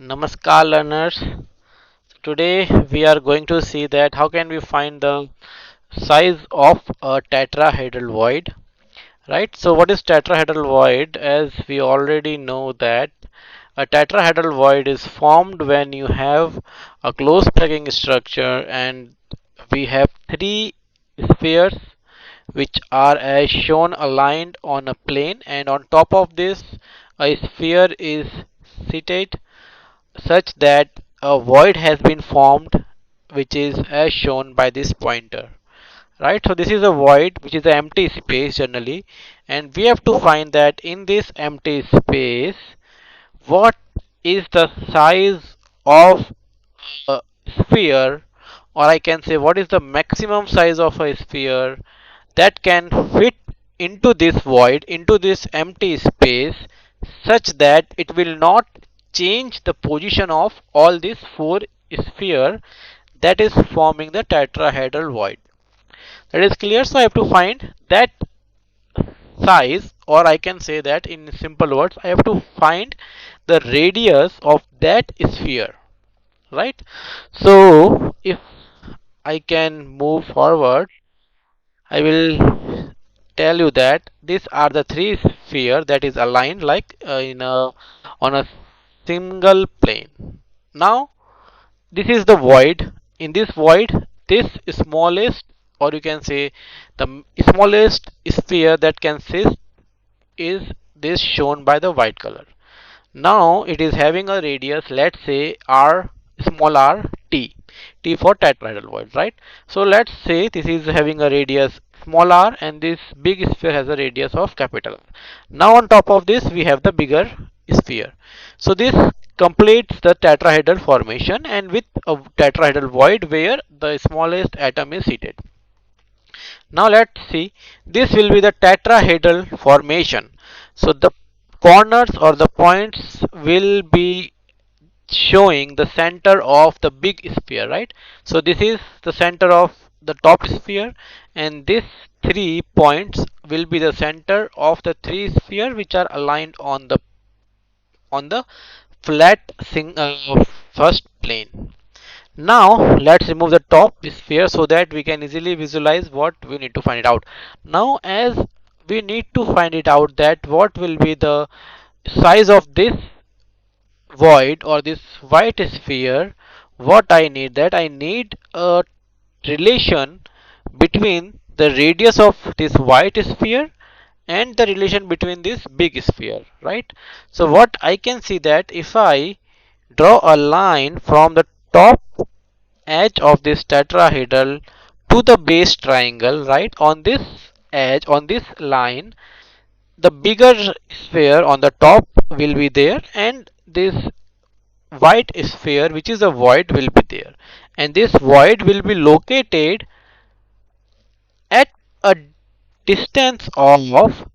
Namaskar learners. Today we are going to see that how can we find the size of a tetrahedral void, right? So what is tetrahedral void? As we already know that a tetrahedral void is formed when you have a close packing structure and we have three spheres which are as shown aligned on a plane, and on top of this a sphere is seated such that a void has been formed, which is as shown by this pointer, right? So this is a void which is an empty space generally, and we have to find that in this empty space what is the size of a sphere, or I can say what is the maximum size of a sphere that can fit into this void, into this empty space, such that it will not change the position of all these four sphere that is forming the tetrahedral void. That is clear. So I have to find that size, or I can say that in simple words, I have to find the radius of that sphere, right? So if I can move forward, I will tell you that these are the three sphere that is aligned like in a on a single plane. Now this is the void. In this void, this smallest, or you can say the smallest sphere that can sit is this shown by the white color. Now it is having a radius, let's say r, small r, t for tetrahedral void, right? So let's say this is having a radius small r and this big sphere has a radius of capital R. Now on top of this we have the bigger sphere. So this completes the tetrahedral formation, and with a tetrahedral void where the smallest atom is seated. Now let's see, this will be the tetrahedral formation. So the corners or the points will be showing the center of the big sphere, right? So this is the center of the top sphere, and these 3 points will be the center of the three sphere which are aligned on the flat first plane. Now let's remove the top sphere so that we can easily visualize what we need to find it out. Now as we need to find it out that what will be the size of this void or this white sphere, what I need, that I need a relation between the radius of this white sphere and the relation between this big sphere, right? So what I can see, that if I draw a line from the top edge of this tetrahedral to the base triangle, right, on this edge, on this line, the bigger sphere on the top will be there, and this white sphere which is a void will be there, and this void will be located at a distance of,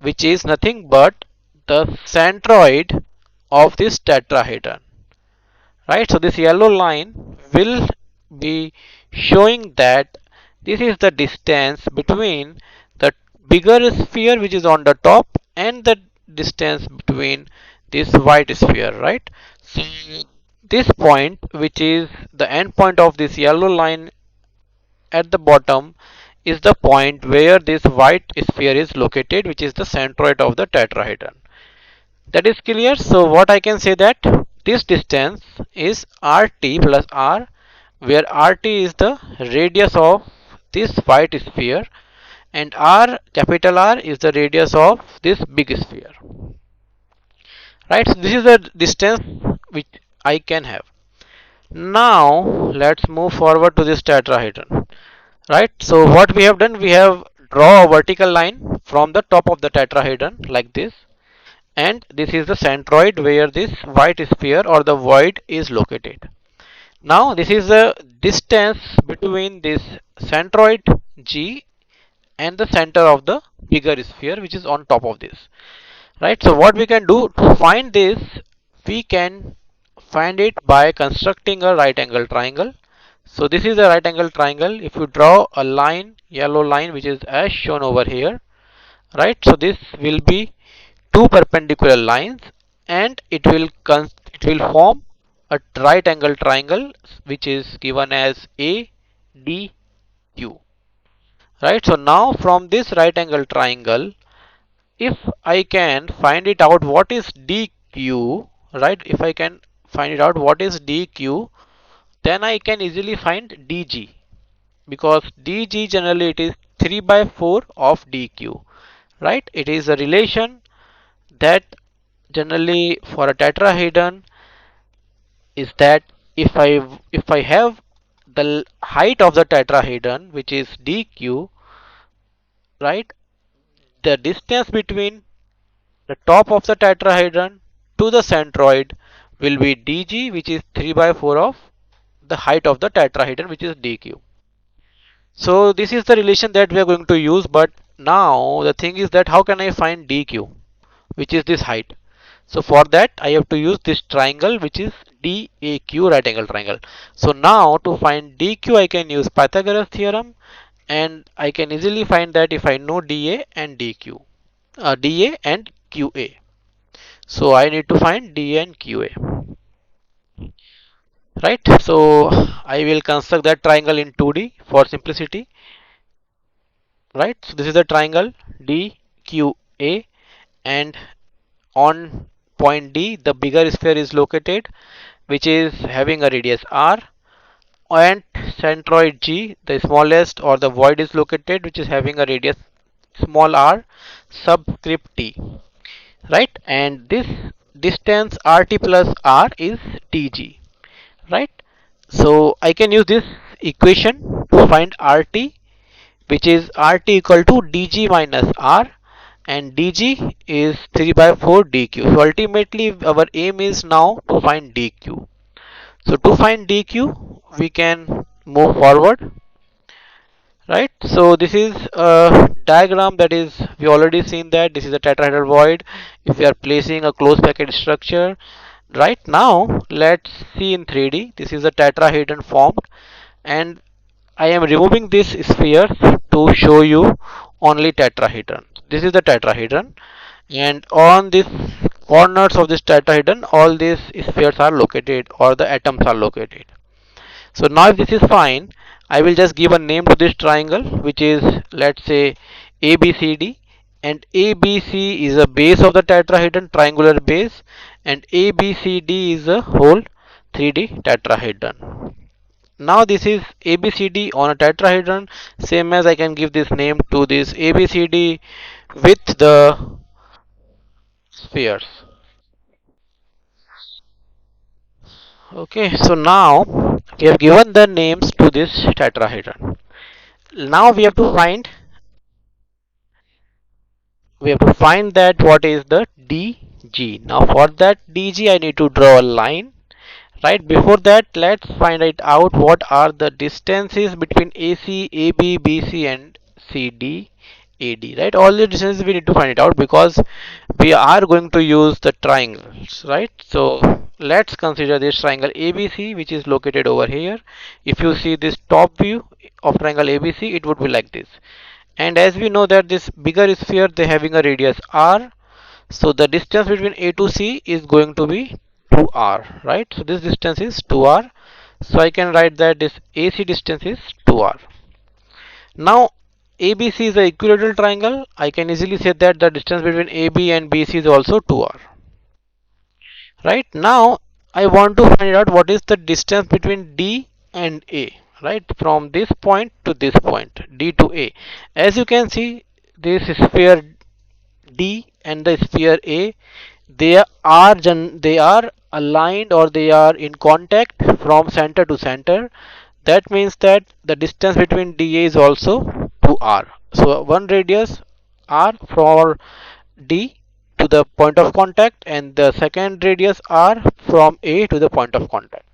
which is nothing but the centroid of this tetrahedron, right? So this yellow line will be showing that this is the distance between the bigger sphere which is on the top and the distance between this white sphere, right? So this point, which is the end point of this yellow line at the bottom, is the point where this white sphere is located, which is the centroid of the tetrahedron. That is clear. So what I can say, that this distance is RT plus R, where RT is the radius of this white sphere and R, capital R, is the radius of this big sphere, right? So this is the distance which I can have. Now let's move forward to this tetrahedron, right? So what we have done, we have draw a vertical line from the top of the tetrahedron like this, and this is the centroid where this white sphere or the void is located. Now this is the distance between this centroid G and the center of the bigger sphere which is on top of this, right? So what we can do to find this, we can find it by constructing a right angle triangle. So this is a right angle triangle. If you draw a line, yellow line, which is as shown over here, right? So this will be two perpendicular lines, and it will form a right angle triangle which is given as ADQ. Right, so now from this right angle triangle, if I can find it out what is DQ, right? If I can find it out what is DQ, then I can easily find DG, because DG generally it is 3 by 4 of DQ, right? It is a relation that generally for a tetrahedron is that if I have the height of the tetrahedron which is DQ, right? The distance between the top of the tetrahedron to the centroid will be dg, which is 3 by 4 of the height of the tetrahedron, which is dq. So this is the relation that we are going to use, but now the thing is that how can I find dq, which is this height? So for that I have to use this triangle which is DAQ, right angle triangle. So now to find DQ I can use Pythagoras theorem, and I can easily find that if I know DA and DQ, DA and QA. So I need to find DA and QA, right? So I will construct that triangle in 2D for simplicity, right? So this is the triangle DQA, and on point D the bigger sphere is located, which is having a radius R, and centroid G, the smallest or the void is located, which is having a radius small r subscript t, right? And this distance RT plus R is TG, right? So I can use this equation to find RT, which is RT equal to DG minus R, and DG is 3 by 4 DQ. So ultimately our aim is now to find DQ. So to find DQ we can move forward, right? So this is a diagram that is, we already seen that this is a tetrahedral void if we are placing a closed packet structure. Right, now let's see in 3D. This is a tetrahedron formed, and I am removing this sphere to show you only tetrahedron. This is the tetrahedron, and on this corners of this tetrahedron all these spheres are located, or the atoms are located. So now if this is fine, I will just give a name to this triangle which is, let's say, ABCD, and ABC is a base of the tetrahedron, triangular base, and ABCD is a whole 3D tetrahedron. Now this is ABCD on a tetrahedron, same as I can give this name to this ABCD with the spheres. Okay, so now we have given the names to this tetrahedron. Now we have to find that what is the DG. Now for that DG I need to draw a line. Right, before that let's find it out what are the distances between AC, AB, BC and CD, AD. Right, all the distances we need to find it out because we are going to use the triangles, right? So let's consider this triangle ABC, which is located over here. If you see this top view of triangle ABC, it would be like this. And as we know that this bigger sphere they having a radius R, so the distance between A to C is going to be 2R, right? So this distance is 2R. So I can write that this AC distance is 2R. Now ABC is an equilateral triangle. I can easily say that the distance between AB and BC is also 2R. Right, now I want to find out what is the distance between D and A, right, from this point to this point, D to A. As you can see, this sphere D and the sphere A, they are aligned, or they are in contact from center to center. That means that the distance between DA is also 2R. So one radius R for D to the point of contact, and the second radius R from A to the point of contact.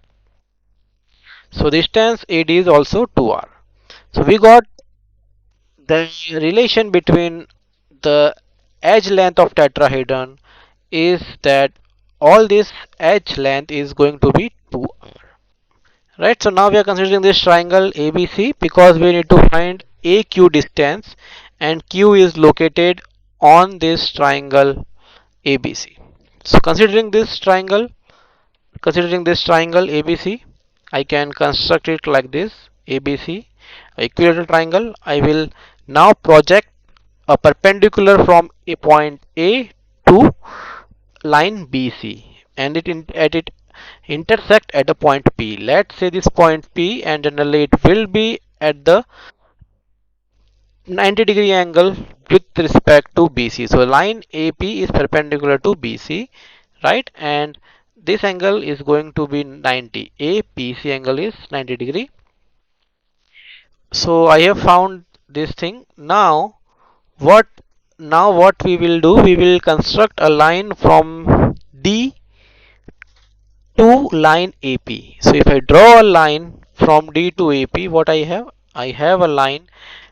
So distance AD is also 2R. So we got the relation between the edge length of tetrahedron is that all this edge length is going to be 2R. Right, so now we are considering this triangle ABC because we need to find AQ distance, and Q is located on this triangle ABC. So considering this triangle, Considering this triangle ABC, I can construct it like this: ABC, equilateral triangle. I will now project a perpendicular from a point A to line BC, and at it intersect at a point P. Let's say this point P, and generally it will be at the 90-degree angle with respect to BC. So line AP is perpendicular to BC, right? And this angle is going to be 90. APC angle is 90 degree. So I have found this thing. What what we will do? We will construct a line from D to line AP. So if I draw a line from D to AP, what I have? I have a line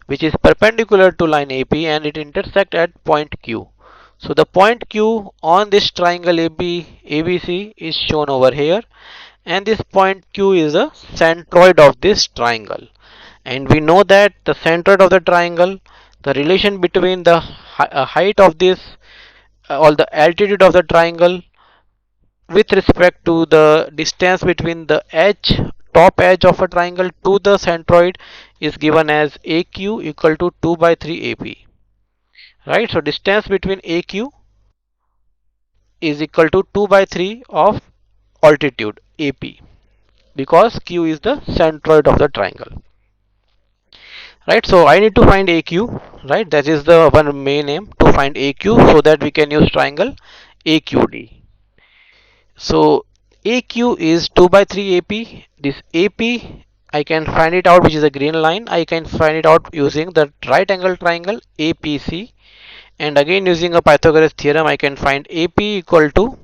which is perpendicular to line AP and it intersects at point Q. So the point Q on this triangle ABC is shown over here, and this point Q is a centroid of this triangle. And we know that the centroid of the triangle, the relation between the height of this or the altitude of the triangle with respect to the distance between the top edge of a triangle to the centroid is given as AQ equal to 2 by 3 AP, right? So distance between AQ is equal to 2 by 3 of altitude AP, because Q is the centroid of the triangle, right? So I need to find AQ, right? That is the one main aim, to find AQ so that we can use triangle AQD. So AQ is 2 by 3 AP. This AP, I can find it out, which is a green line. I can find it out using the right angle triangle APC. And again using a Pythagoras theorem, I can find AP equal to,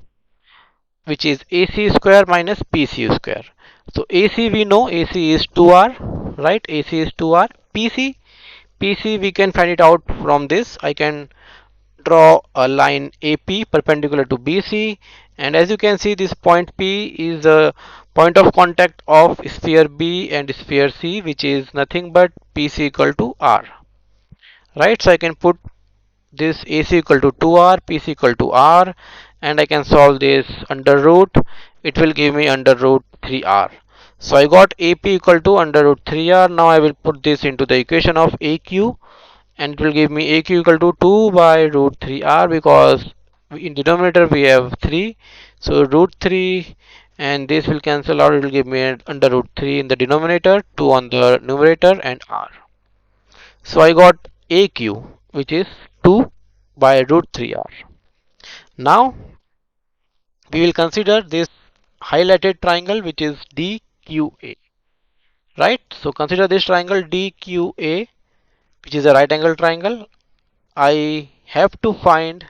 which is AC square minus PC square. So AC we know, AC is 2R, right? AC is 2R. PC we can find it out from this. I can draw a line AP perpendicular to BC, and as you can see, this point P is a point of contact of sphere B and sphere C, which is nothing but PC equal to R, right? So I can put this AC equal to 2R, PC equal to R, and I can solve this under root. It will give me under root 3R. So I got AP equal to under root 3R. Now I will put this into the equation of AQ, and it will give me AQ equal to 2 by root 3R, because in denominator we have 3. So root 3, and this will cancel out. It will give me under root 3 in the denominator, 2 on the numerator, and R. So I got AQ, which is 2 by root 3R. Now we will consider this highlighted triangle, which is DQA, right? So consider this triangle DQA, which is a right angle triangle. I have to find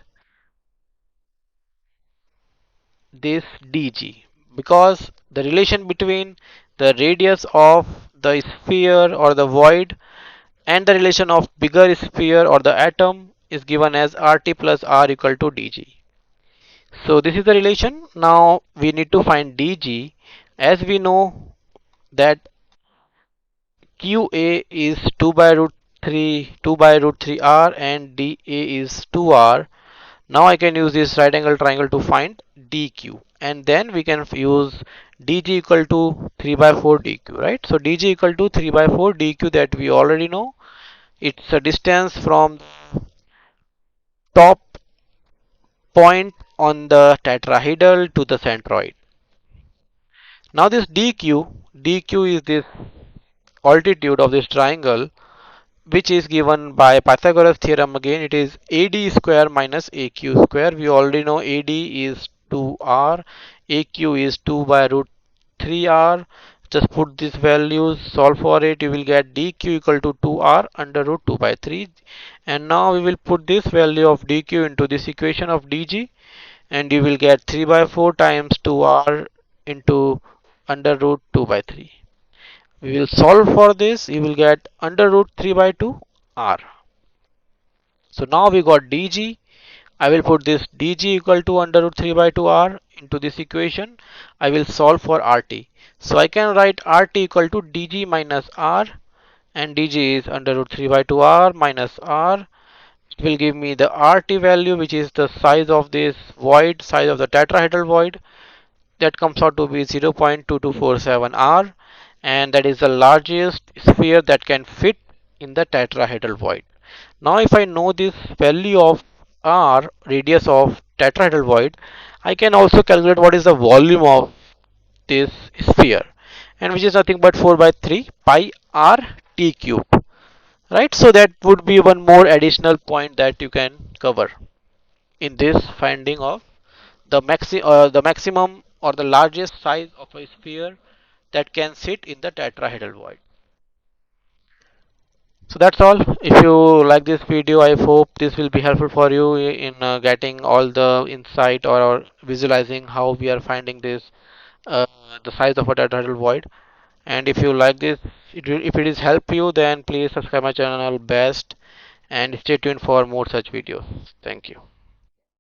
this DG, because the relation between the radius of the sphere or the void and the relation of bigger sphere or the atom is given as RT plus R equal to DG. So this is the relation. Now we need to find DG, as we know that QA is 2 by root 3 R, and DA is 2R. Now I can use this right angle triangle to find DQ, and then we can use DG equal to 3 by 4 DQ, right? So DG equal to 3 by 4 DQ, that we already know. It's a distance from top point on the tetrahedral to the centroid. Now this DQ is this altitude of this triangle, which is given by Pythagoras theorem. Again, it is AD square minus AQ square. We already know AD is 2R, AQ is 2 by root 3R. Just put these values, solve for it, you will get DQ equal to 2R under root 2 by 3. And now we will put this value of DQ into this equation of DG, and you will get 3 by 4 times 2R into under root 2 by 3. We will solve for this. You will get under root 3 by 2 R. So now we got DG. I will put this DG equal to under root 3 by 2 R into this equation. I will solve for RT. So I can write RT equal to DG minus R, and DG is under root 3 by 2 R minus R. It will give me the RT value, which is the size of this void, size of the tetrahedral void. that comes out to be 0.2247 r, and that is the largest sphere that can fit in the tetrahedral void. Now if I know this value of r, radius of tetrahedral void, I can also calculate what is the volume of this sphere, and which is nothing but 4 by 3 pi r t cube, right? So that would be one more additional point that you can cover in this finding of the maximum or the largest size of a sphere that can sit in the tetrahedral void. So that's all. If you like this video, I hope this will be helpful for you in getting all the insight, or visualizing how we are finding this uh, the size of a tetrahedral void. And if you like this, if it is help you, then please subscribe my channel best, and stay tuned for more such videos. Thank you.